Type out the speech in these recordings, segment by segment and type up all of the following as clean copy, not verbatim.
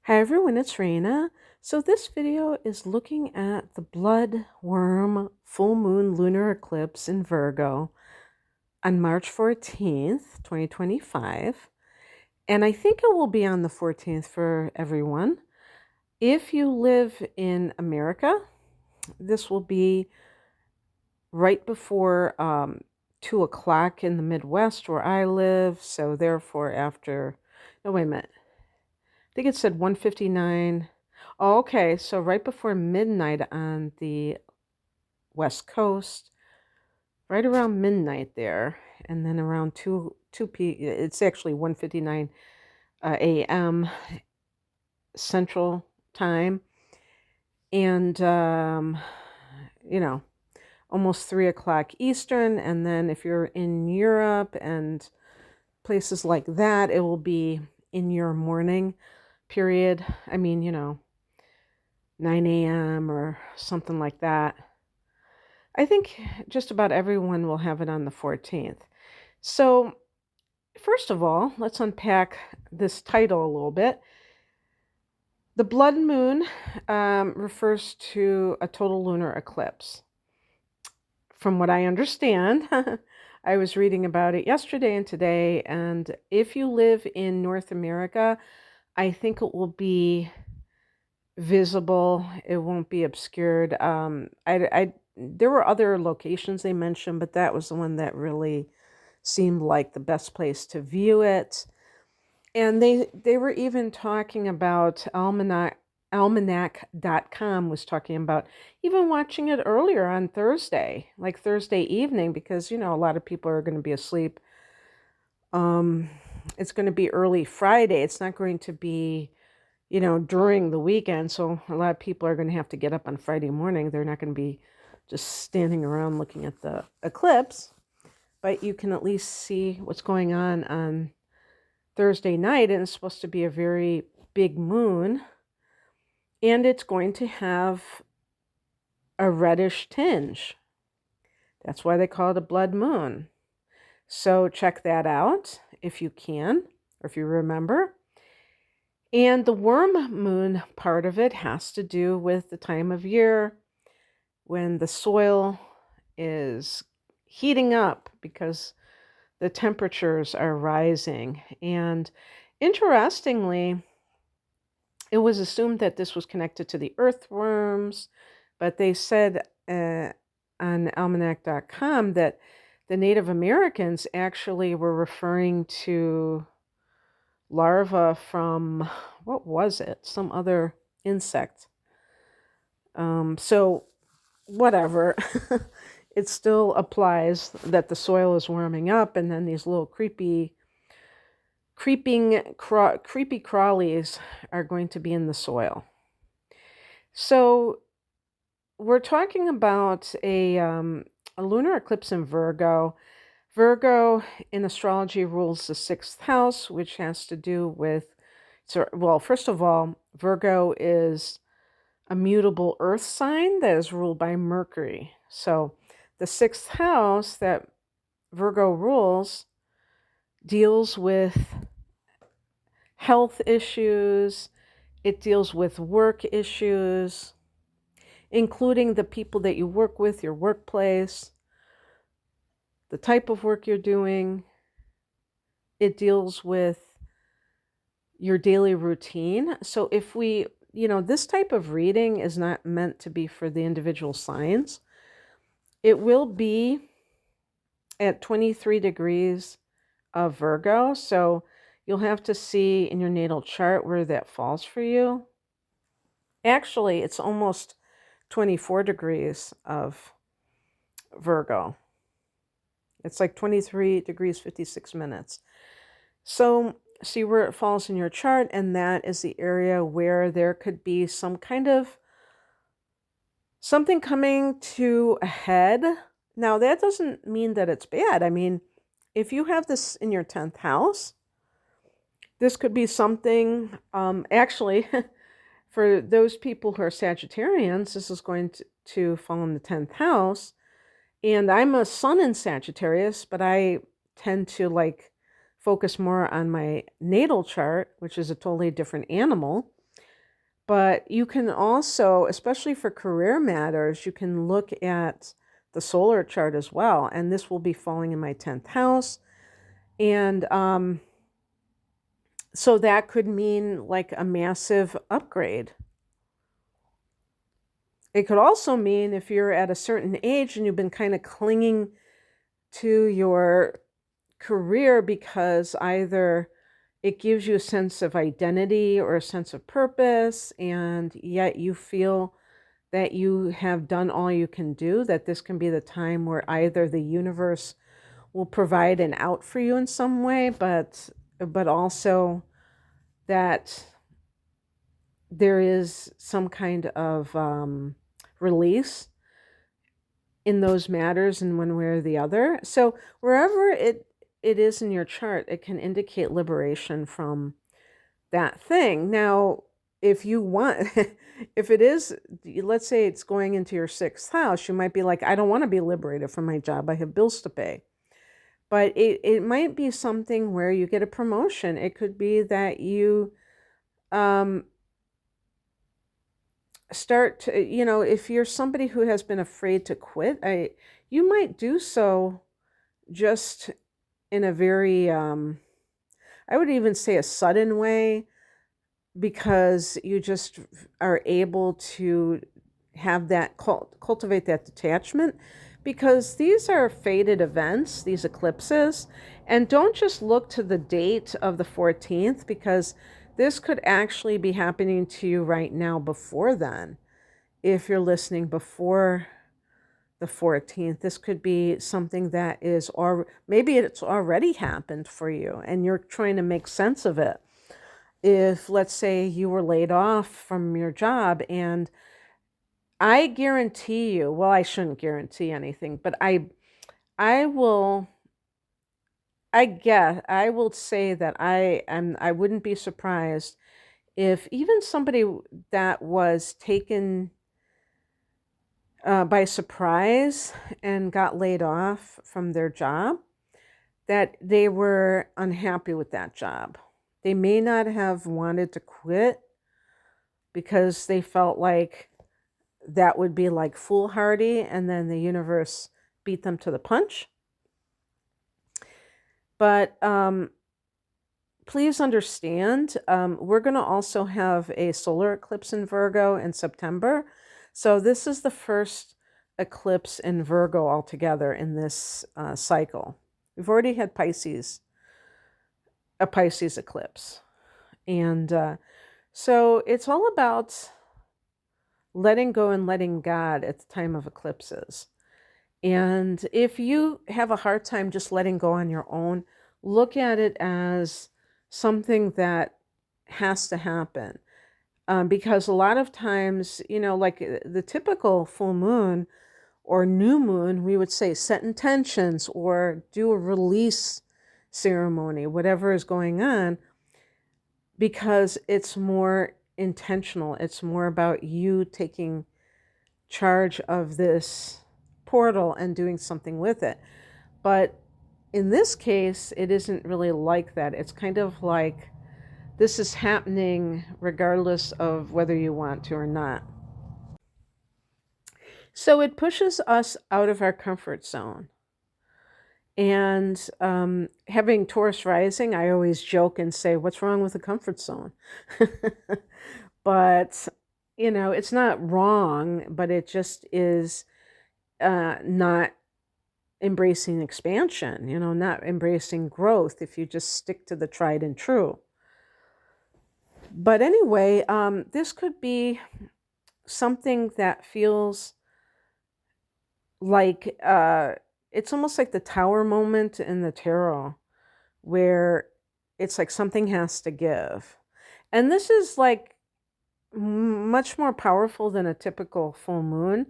Hi everyone, it's Raina. So this video is looking at the blood worm full moon lunar eclipse in Virgo on March 14th, 2025. And I think it will be on the 14th for everyone. If you live in America, this will be right before 2 o'clock in the Midwest where I live. So therefore after, no, wait a minute. I think it said 1:59. Oh, okay, so right before midnight on the West Coast, right around midnight there, and then around 2 it's actually 1:59 a.m. Central Time, and almost 3 o'clock Eastern. And then if you're in Europe and places like that, it will be in your morning period. I mean, 9 a.m. or something like that. I think just about everyone will have it on the 14th. So, first of all, let's unpack this title a little bit. The blood moon refers to a total lunar eclipse. From what I understand, I was reading about it yesterday and today, and if you live in North America, I think it will be visible. It won't be obscured. There were other locations they mentioned, but that was the one that really seemed like the best place to view it. And they were even talking about almanac.com was talking about even watching it earlier on Thursday, like Thursday evening, because a lot of people are going to be asleep. It's going to be early Friday. It's not going to be during the weekend. So a lot of people are going to have to get up on Friday morning. They're not going to be just standing around looking at the eclipse, but you can at least see what's going on Thursday night. And it's supposed to be a very big moon, and it's going to have a reddish tinge. That's why they call it a blood moon. So check that out if you can, or if you remember. And the worm moon part of it has to do with the time of year when the soil is heating up because the temperatures are rising. And interestingly, it was assumed that this was connected to the earthworms, but they said on almanac.com that the Native Americans actually were referring to larvae from, what was it? Some other insect. So whatever, it still applies that the soil is warming up, and then these little creepy crawlies are going to be in the soil. So we're talking about a lunar eclipse in Virgo. Virgo in astrology rules the 6th house, which has to do with, well, first of all, Virgo is a mutable earth sign that is ruled by Mercury. So the 6th house that Virgo rules deals with health issues. It deals with work issues, including the people that you work with, your workplace, the type of work you're doing. It deals with your daily routine. So if we, this type of reading is not meant to be for the individual signs. It will be at 23 degrees of Virgo. So you'll have to see in your natal chart where that falls for you. Actually, it's almost 24 degrees of Virgo. It's like 23 degrees, 56 minutes. So see where it falls in your chart, and that is the area where there could be some kind of something coming to a head. Now, that doesn't mean that it's bad. I mean, if you have this in your 10th house, this could be something, actually, for those people who are Sagittarians, this is going to fall in the 10th house. And I'm a sun in Sagittarius, but I tend to focus more on my natal chart, which is a totally different animal. But you can also, especially for career matters, you can look at the solar chart as well. And this will be falling in my 10th house. And so that could mean like a massive upgrade. It could also mean if you're at a certain age and you've been kind of clinging to your career because either it gives you a sense of identity or a sense of purpose, and yet you feel that you have done all you can do, that this can be the time where either the universe will provide an out for you in some way, but also that there is some kind of release in those matters in one way or the other. So wherever it is in your chart, it can indicate liberation from that thing. Now, if you want, if it is, let's say it's going into your 6th house, you might be like, I don't want to be liberated from my job. I have bills to pay. But it might be something where you get a promotion. It could be that you um, start to, if you're somebody who has been afraid to quit, you might do so just in a very, I would even say a sudden way, because you just are able to have that cultivate that detachment, because these are fated events, these eclipses. And don't just look to the date of the 14th, because this could actually be happening to you right now before then. If you're listening before the 14th, this could be something that is, or maybe it's already happened for you and you're trying to make sense of it. If, let's say, you were laid off from your job, and I guarantee you, well, I shouldn't guarantee anything, but I will, I will say that I wouldn't be surprised if even somebody that was taken by surprise and got laid off from their job, that they were unhappy with that job. They may not have wanted to quit because they felt like that would be like foolhardy, and then the universe beat them to the punch. But please understand, we're going to also have a solar eclipse in Virgo in September. So this is the first eclipse in Virgo altogether in this cycle. We've already had a Pisces eclipse. And so it's all about letting go and letting God at the time of eclipses. And if you have a hard time just letting go on your own, look at it as something that has to happen. Because a lot of times, like the typical full moon or new moon, we would say set intentions or do a release ceremony, whatever is going on, because it's more intentional. It's more about you taking charge of this portal and doing something with it. But in this case, it isn't really like that. It's kind of like this is happening regardless of whether you want to or not. So it pushes us out of our comfort zone. And having Taurus rising, I always joke and say, what's wrong with the comfort zone? But, it's not wrong, but it just is not embracing expansion, not embracing growth if you just stick to the tried and true. But anyway, this could be something that feels like it's almost like the tower moment in the tarot, where it's like something has to give. And this is like much more powerful than a typical full moon.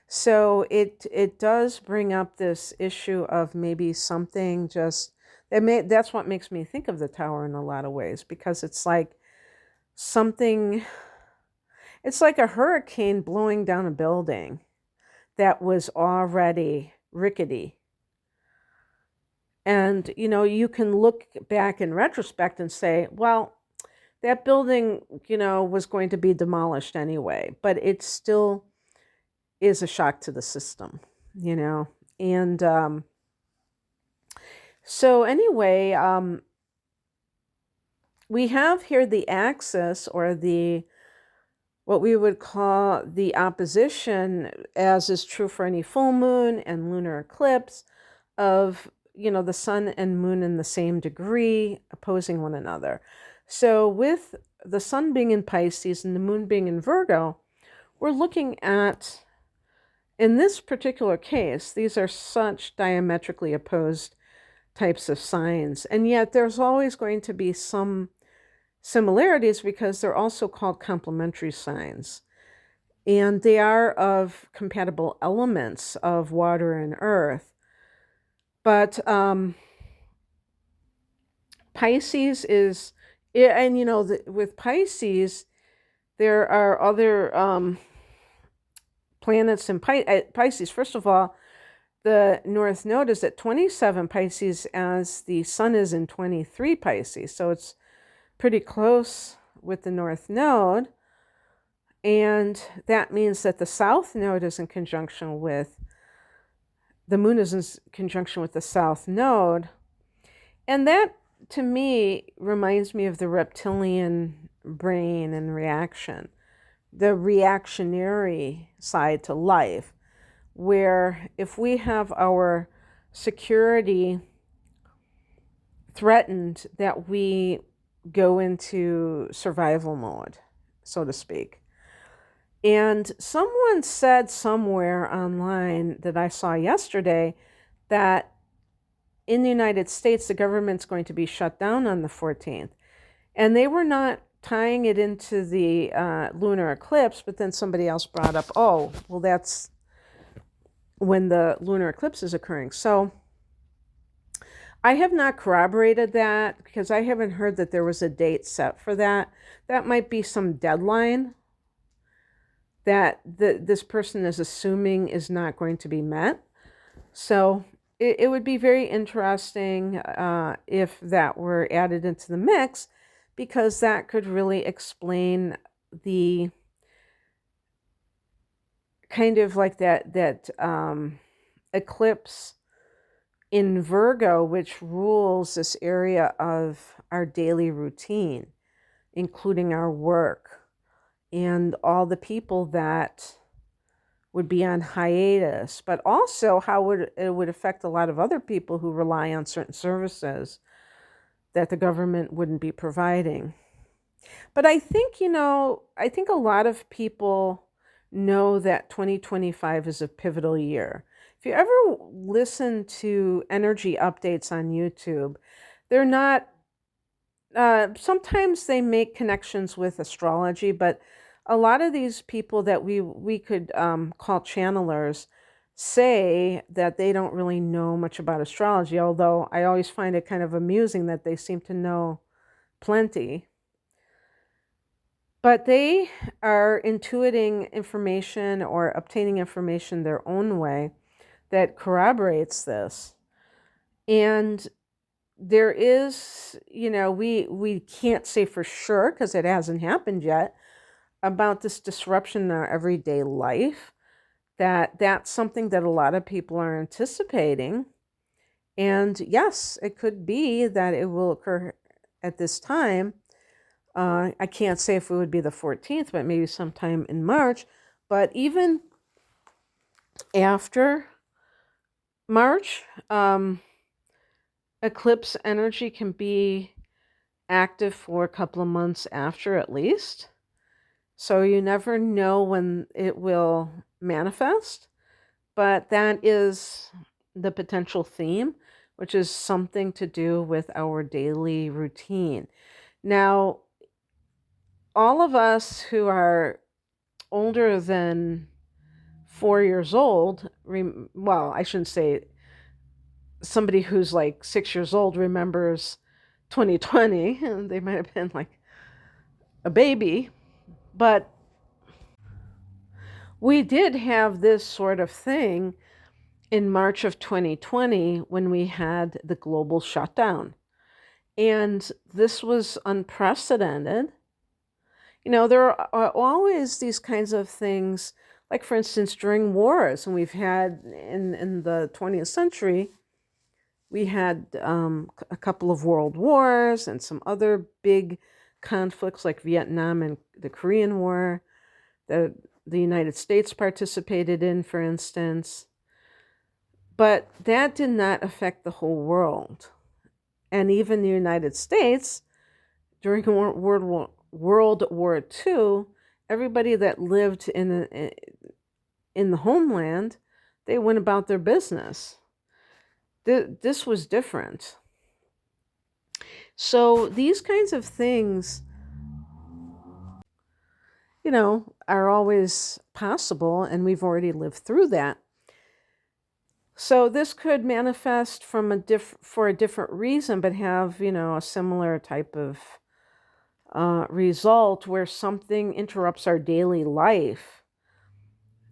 So it does bring up this issue of maybe something just that's what makes me think of the tower in a lot of ways, because it's like something, it's like a hurricane blowing down a building that was already rickety. And you can look back in retrospect and say, well, that building, was going to be demolished anyway, but it still is a shock to the system, you know. And so anyway, we have here the axis, or the what we would call the opposition, as is true for any full moon and lunar eclipse, of the sun and moon in the same degree opposing one another. So with the sun being in Pisces and the moon being in Virgo, we're looking at, in this particular case, these are such diametrically opposed types of signs, and yet there's always going to be some similarities because they're also called complementary signs, and they are of compatible elements of water and earth. But Pisces is, and with Pisces, there are other planets in Pisces. First of all, the North Node is at 27 Pisces, as the Sun is in 23 Pisces. So it's pretty close with the North Node. And that means that the South Node is in conjunction with, the Moon is in conjunction with the South Node. And that, to me, reminds me of the reptilian brain and reaction, the reactionary side to life, where if we have our security threatened, that we go into survival mode, so to speak. And someone said somewhere online that I saw yesterday that in the United States, the government's going to be shut down on the 14th. And they were not tying it into the lunar eclipse, but then somebody else brought up, oh, well, that's when the lunar eclipse is occurring. So I have not corroborated that because I haven't heard that there was a date set for that. That might be some deadline that this person is assuming is not going to be met. So it would be very interesting if that were added into the mix, because that could really explain the kind of like that eclipse in Virgo, which rules this area of our daily routine, including our work and all the people that would be on hiatus, but also how it would affect a lot of other people who rely on certain services that the government wouldn't be providing. But I think, I think a lot of people know that 2025 is a pivotal year. If you ever listen to energy updates on YouTube, they're not, sometimes they make connections with astrology, but a lot of these people that we could call channelers say that they don't really know much about astrology, although I always find it kind of amusing that they seem to know plenty. But they are intuiting information or obtaining information their own way that corroborates this. And there is, we can't say for sure because it hasn't happened yet, about this disruption in our everyday life, that's something that a lot of people are anticipating. And yes, it could be that it will occur at this time. I can't say if it would be the 14th, but maybe sometime in March. But even after March, eclipse energy can be active for a couple of months after, at least. So you never know when it will manifest, but that is the potential theme, which is something to do with our daily routine. Now, all of us who are older than 4 years old, well, I shouldn't say somebody who's like 6 years old remembers 2020, and they might have been like a baby, but we did have this sort of thing in March of 2020 when we had the global shutdown. And this was unprecedented. There are always these kinds of things, like for instance, during wars, and we've had in the 20th century, we had a couple of world wars and some other big conflicts like Vietnam and the Korean War that the United States participated in, for instance. But that did not affect the whole world. And even the United States, during World War II, everybody that lived in the homeland, they went about their business. This was different. So these kinds of things, are always possible, and we've already lived through that. So this could manifest for a different reason, but have, a similar type of result where something interrupts our daily life.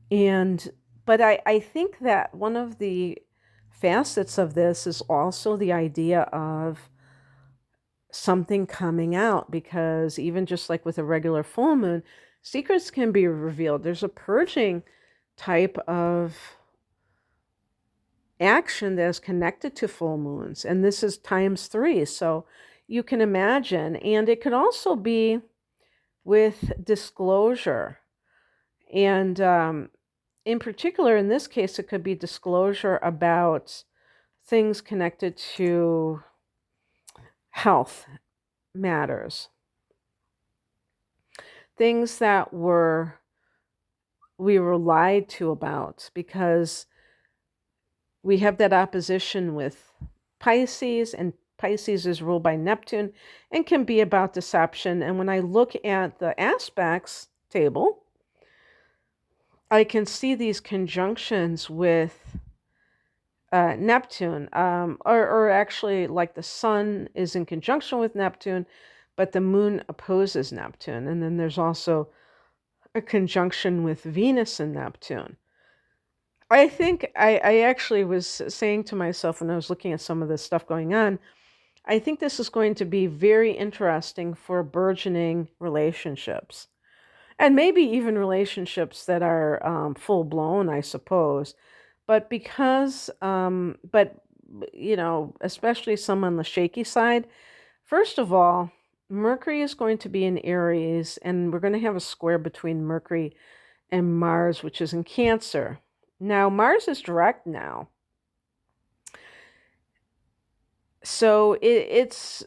But I think that one of the facets of this is also the idea of something coming out, because even just like with a regular full moon, secrets can be revealed. There's a purging type of action that is connected to full moons, and this is times 3. So you can imagine, and it could also be with disclosure. And in particular, in this case, it could be disclosure about things connected to health matters, things that we were lied to about, because we have that opposition with Pisces, and Pisces is ruled by Neptune and can be about deception. And when I look at the aspects table, I can see these conjunctions with Neptune, or actually, like the sun is in conjunction with Neptune, but the moon opposes Neptune. And then there's also a conjunction with Venus and Neptune. I think I actually was saying to myself when I was looking at some of this stuff going on, I think this is going to be very interesting for burgeoning relationships. And maybe even relationships that are full blown, I suppose. But especially some on the shaky side. First of all, Mercury is going to be in Aries, and we're going to have a square between Mercury and Mars, which is in Cancer. Now, Mars is direct now. So it's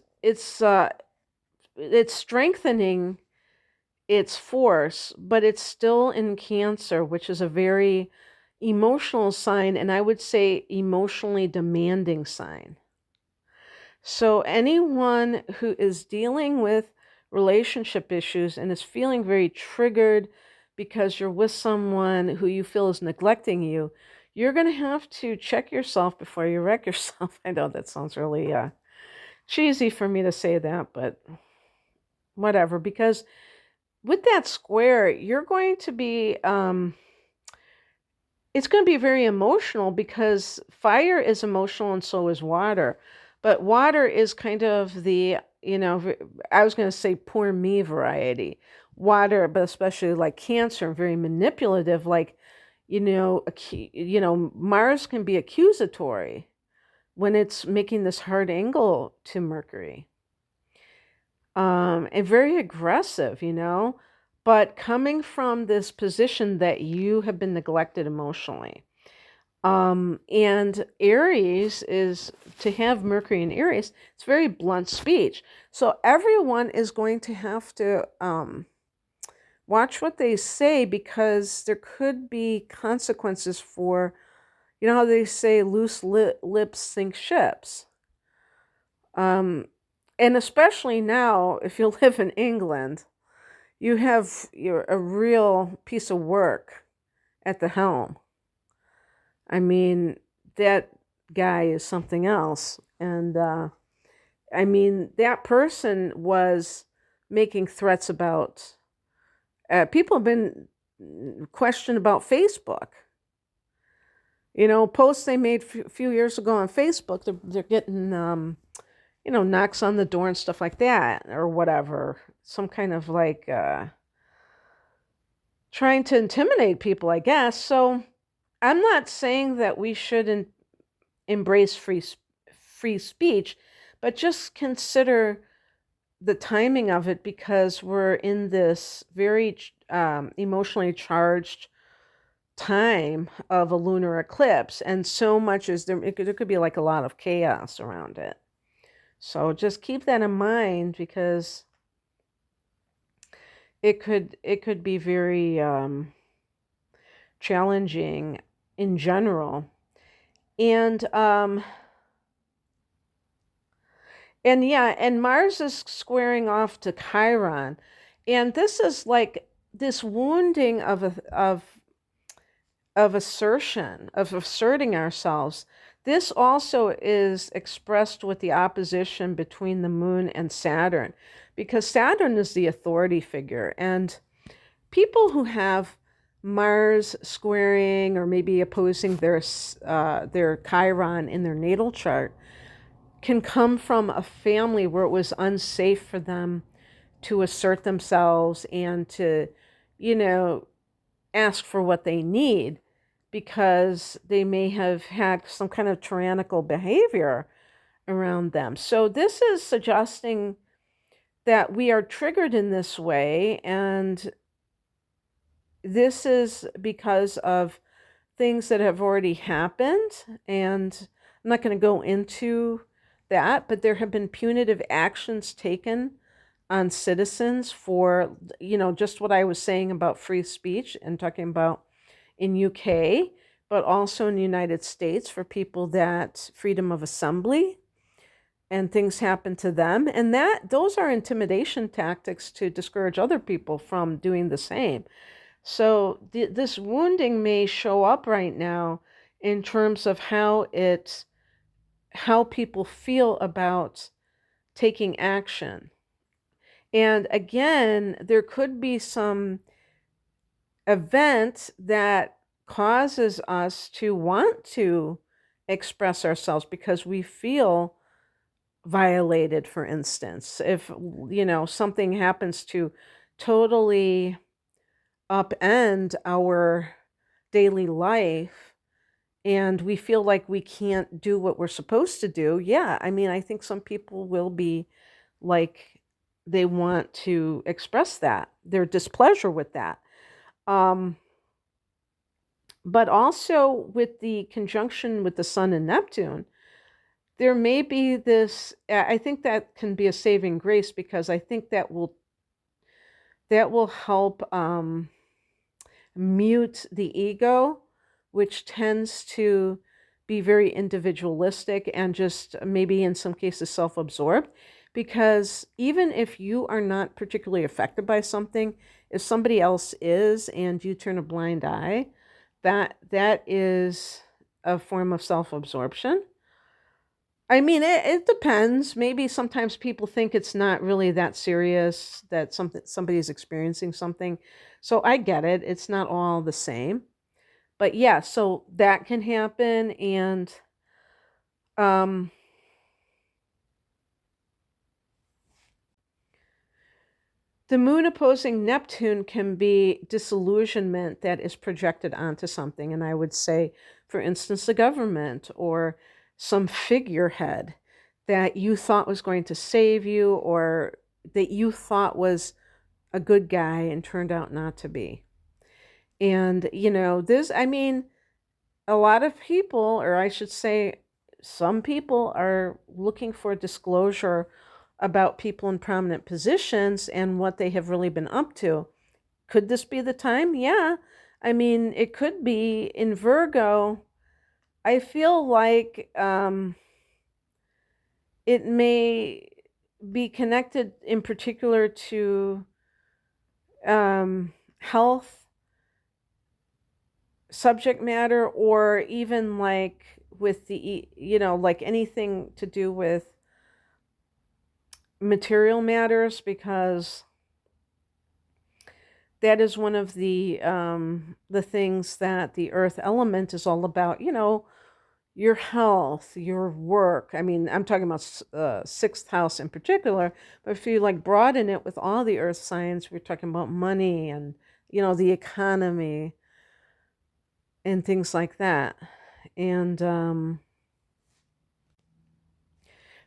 strengthening its force, but it's still in Cancer, which is a very emotional sign, and I would say emotionally demanding sign. So anyone who is dealing with relationship issues and is feeling very triggered because you're with someone who you feel is neglecting you, you're going to have to check yourself before you wreck yourself. I know that sounds really cheesy for me to say that, but whatever, because with that square, you're going to be it's going to be very emotional, because fire is emotional and so is water. But water is kind of the, I was going to say poor me variety. Water, but especially like Cancer, very manipulative. Like, Mars can be accusatory when it's making this hard angle to Mercury. And very aggressive, but coming from this position that you have been neglected emotionally. And Aries is, to have Mercury in Aries, it's very blunt speech. So everyone is going to have to watch what they say, because there could be consequences for, how they say loose lips sink ships. And especially now, if you live in England, you have a real piece of work at the helm. I mean, that guy is something else. And that person was making threats about, people have been questioned about Facebook. Posts they made a few years ago on Facebook, they're getting knocks on the door and stuff like that, or whatever. Some kind of like trying to intimidate people, I guess. So I'm not saying that we shouldn't embrace free speech, but just consider the timing of it, because we're in this very emotionally charged time of a lunar eclipse, and so much is there. There could be like a lot of chaos around it. So just keep that in mind, because it could be very challenging in general. And yeah, and Mars is squaring off to Chiron, and this is like this wounding of assertion, of asserting ourselves. This also is expressed with the opposition between the moon and Saturn, because Saturn is the authority figure, and people who have Mars squaring or maybe opposing their Chiron in their natal chart can come from a family where it was unsafe for them to assert themselves and to, you know, ask for what they need, because they may have had some kind of tyrannical behavior around them. So this is suggesting that we are triggered in this way, and this is because of things that have already happened. And I'm not going to go into that, but there have been punitive actions taken on citizens for, just what I was saying about free speech and talking about in UK, but also in the United States, for people that freedom of assembly and things happen to them. And those are intimidation tactics to discourage other people from doing the same. So this wounding may show up right now in terms of how people feel about taking action. And again, there could be some event that causes us to want to express ourselves because we feel violated. For instance, if something happens to totally upend our daily life and we feel like we can't do what we're supposed to do, yeah, I mean, I think some people will be like, they want to express that, their displeasure with that. But also with the conjunction with the Sun and Neptune, there may be this, I think that can be a saving grace, because I think that will help mute the ego, which tends to be very individualistic and just maybe in some cases self-absorbed. Because even if you are not particularly affected by something, if somebody else is and you turn a blind eye, that is a form of self-absorption. I mean, it depends. Maybe sometimes people think it's not really that serious, that somebody's experiencing something. So I get it. It's not all the same. But yeah, so that can happen. And um, the moon opposing Neptune can be disillusionment that is projected onto something. And I would say, for instance, the government or some figurehead that you thought was going to save you, or that you thought was a good guy and turned out not to be. And, I mean, a lot of people, or I should say, some people are looking for disclosure about people in prominent positions and what they have really been up to. Could this be the time? Yeah. I mean, it could be. In Virgo, I feel like it may be connected in particular to health subject matter, or even like with the, like anything to do with material matters, because that is one of the things that the earth element is all about. your health, your work. I mean, I'm talking about sixth house in particular, but if you like broaden it with all the earth signs, we're talking about money and, the economy and things like that. And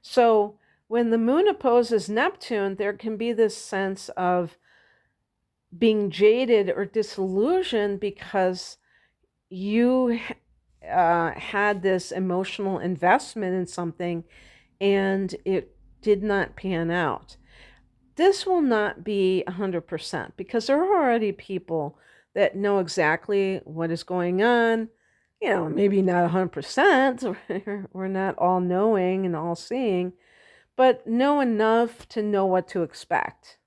so when the moon opposes Neptune, there can be this sense of being jaded or disillusioned because you had this emotional investment in something and it did not pan out. This will not be 100% because there are already people that know exactly what is going on. Maybe not 100%. We're not all knowing and all seeing, but know enough to know what to expect.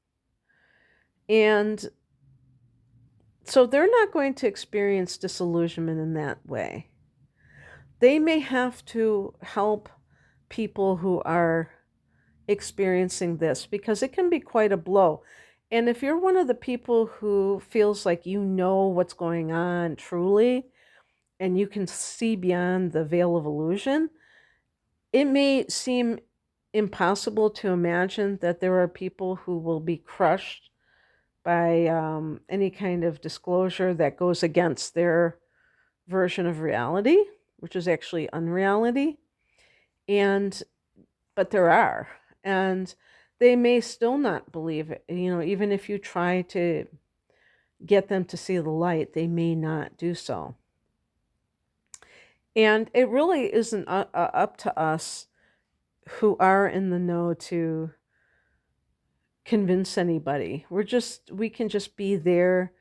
And so they're not going to experience disillusionment in that way. They may have to help people who are experiencing this because it can be quite a blow. And if you're one of the people who feels like you know what's going on truly and you can see beyond the veil of illusion, it may seem impossible to imagine that there are people who will be crushed by any kind of disclosure that goes against their version of reality, which is actually unreality. And but there are, and they may still not believe it. Even if you try to get them to see the light, they may not do so. And it really isn't up to us who are in the know to convince anybody. We can just be there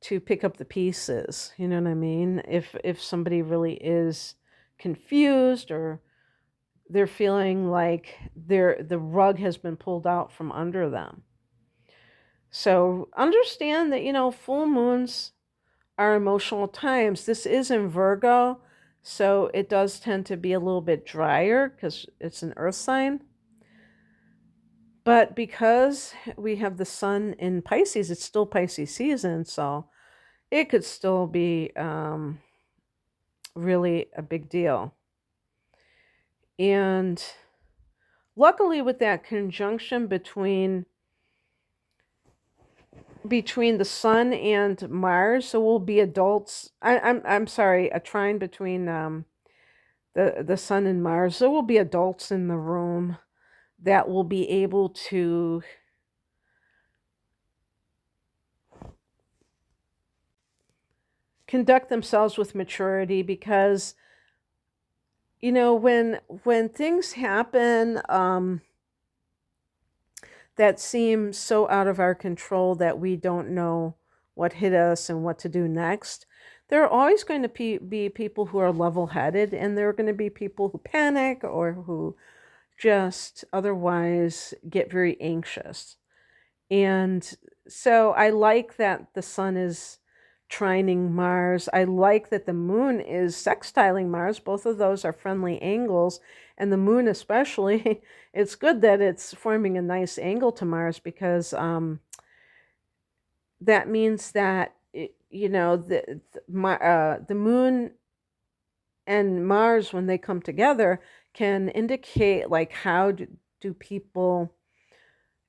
to pick up the pieces. You know what I mean? If somebody really is confused or they're feeling like the rug has been pulled out from under them. So understand that, full moons are emotional times. This is in Virgo, so it does tend to be a little bit drier because it's an earth sign. But because we have the sun in Pisces, it's still Pisces season, so it could still be really a big deal. And luckily, with that conjunction between the sun and Mars, so we'll be adults. I'm sorry, a trine between the sun and Mars. There will be adults in the room that will be able to conduct themselves with maturity because when things happen that seem so out of our control that we don't know what hit us and what to do next, there are always going to be people who are level-headed, and there are going to be people who panic or who just otherwise get very anxious. And so I like that the sun is trining Mars. I like that the moon is sextiling Mars. Both of those are friendly angles. And the moon especially, it's good that it's forming a nice angle to Mars because that means that, the moon and Mars, when they come together, can indicate like how do people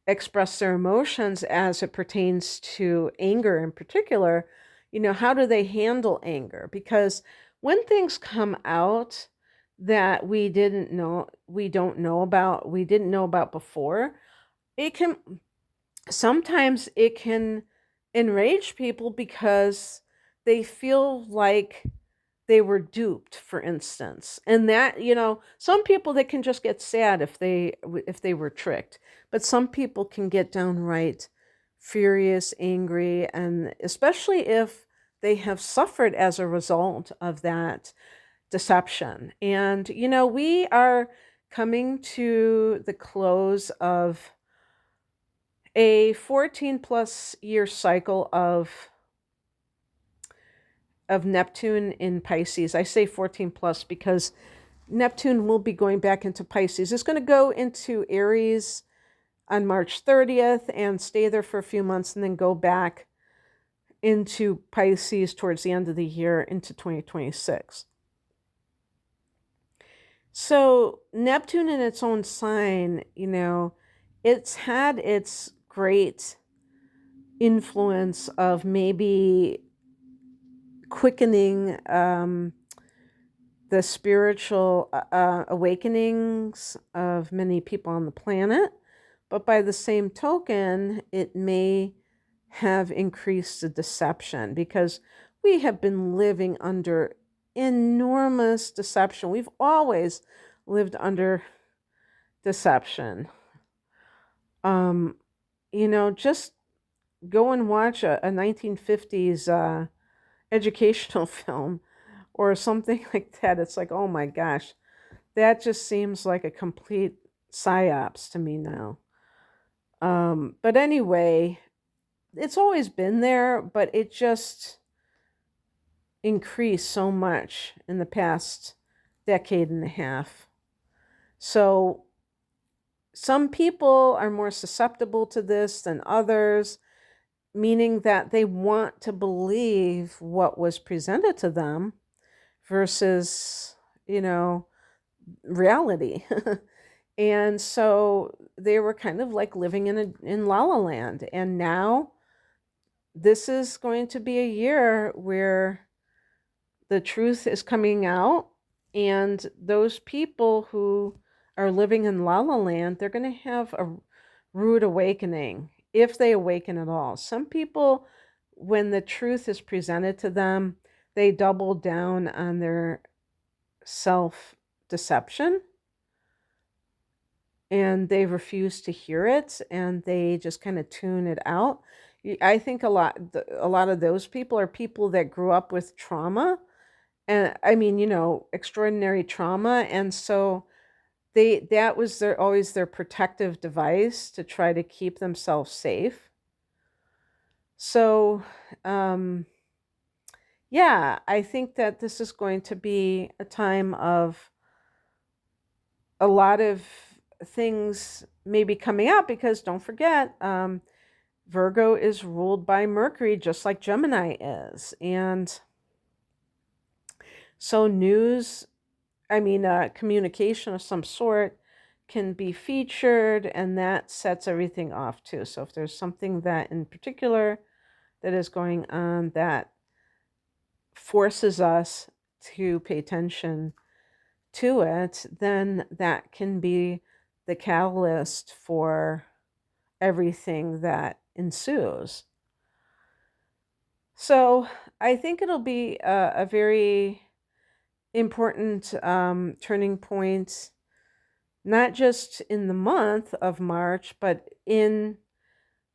express their emotions as it pertains to anger in particular. How do they handle anger? Because when things come out that we didn't know about before, it can sometimes it can enrage people because they feel like they were duped, for instance. And that, some people, they can just get sad if they were tricked, but some people can get downright furious, angry, and especially if they have suffered as a result of that deception. And we are coming to the close of a 14 plus year cycle of Neptune in Pisces. I say 14 plus because Neptune will be going back into Pisces. It's going to go into Aries on March 30th and stay there for a few months and then go back into Pisces towards the end of the year into 2026. So Neptune in its own sign, it's had its great influence of maybe quickening the spiritual awakenings of many people on the planet. But by the same token, it may have increased the deception because we have been living under enormous deception. We've always lived under deception. Um, just go and watch a 1950s educational film or something like that. It's like, oh my gosh, that just seems like a complete psyops to me now. But anyway, it's always been there, but it just increased so much in the past decade and a half. So some people are more susceptible to this than others, meaning that they want to believe what was presented to them versus, reality. And so they were kind of like living in La La Land. And now this is going to be a year where the truth is coming out, and those people who are living in La La Land, they're going to have a rude awakening if they awaken at all. Some people, when the truth is presented to them, they double down on their self deception and they refuse to hear it and they just kind of tune it out. I think a lot of those people are people that grew up with trauma, and I mean, extraordinary trauma, and so that was always their protective device to try to keep themselves safe. So, yeah, I think that this is going to be a time of a lot of things maybe coming out because don't forget, Virgo is ruled by Mercury just like Gemini is. And so communication of some sort can be featured, and that sets everything off too. So if there's something that in particular that is going on that forces us to pay attention to it, then that can be the catalyst for everything that ensues. So I think it'll be a very important turning point, not just in the month of March, but in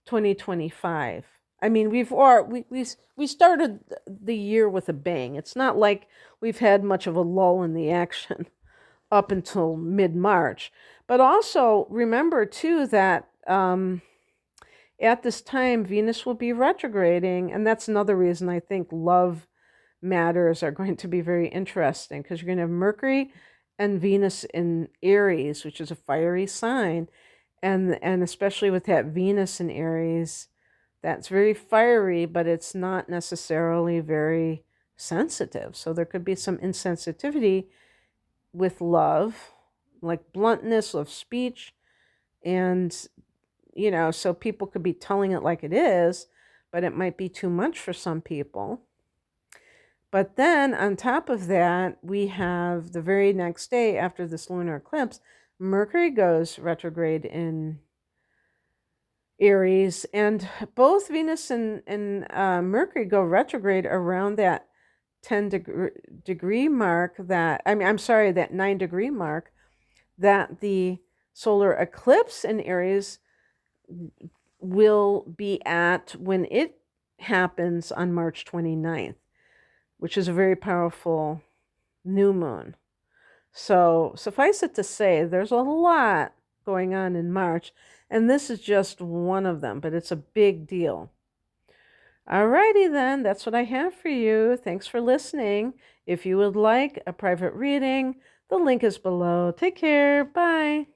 2025. I mean, we started the year with a bang. It's not like we've had much of a lull in the action up until mid-March. But also remember too that at this time Venus will be retrograding, and that's another reason I think love matters are going to be very interesting, because you're going to have Mercury and Venus in Aries, which is a fiery sign, and especially with that Venus in Aries, that's very fiery, but it's not necessarily very sensitive. So there could be some insensitivity with love, like bluntness of speech, and so people could be telling it like it is, but it might be too much for some people. But then on top of that, we have the very next day after this lunar eclipse, Mercury goes retrograde in Aries, and both Venus and Mercury go retrograde around that 10-degree mark that, that 9-degree mark that the solar eclipse in Aries will be at when it happens on March 29th, which is a very powerful new moon. So suffice it to say, there's a lot going on in March, and this is just one of them, but it's a big deal. Alrighty then, that's what I have for you. Thanks for listening. If you would like a private reading, the link is below. Take care. Bye.